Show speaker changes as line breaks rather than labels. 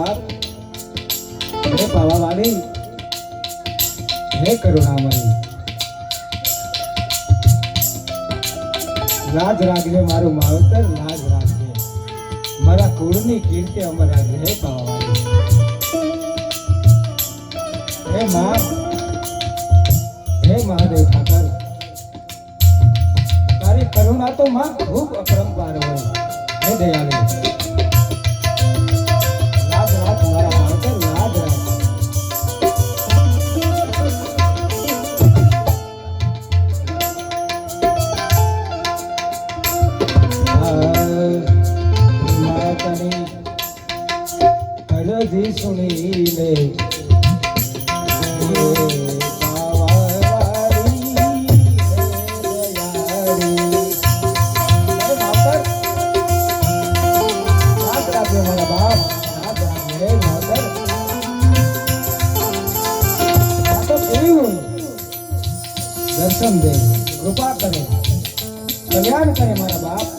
બાપ, હે પાવાવાળી, હે કરુણામણી, લાજ રાખજે મારું માવતર, લાજ રાખજે મારા કુળની કીર્તિ અમર રાખજે. હે પાવાવાળી, હે માં, હે મહાદેવ ઠાકર, તારી કરુણા તો માં ખૂબ અપરંપાર હોય. હે દયાળી, લાજ રાખ મારા માવતર, લાજ રાખ. માતાની અરજી સુણીને દર્શન દે, કૃપા કરે, કલ્યાણ કરે મારા બાપ.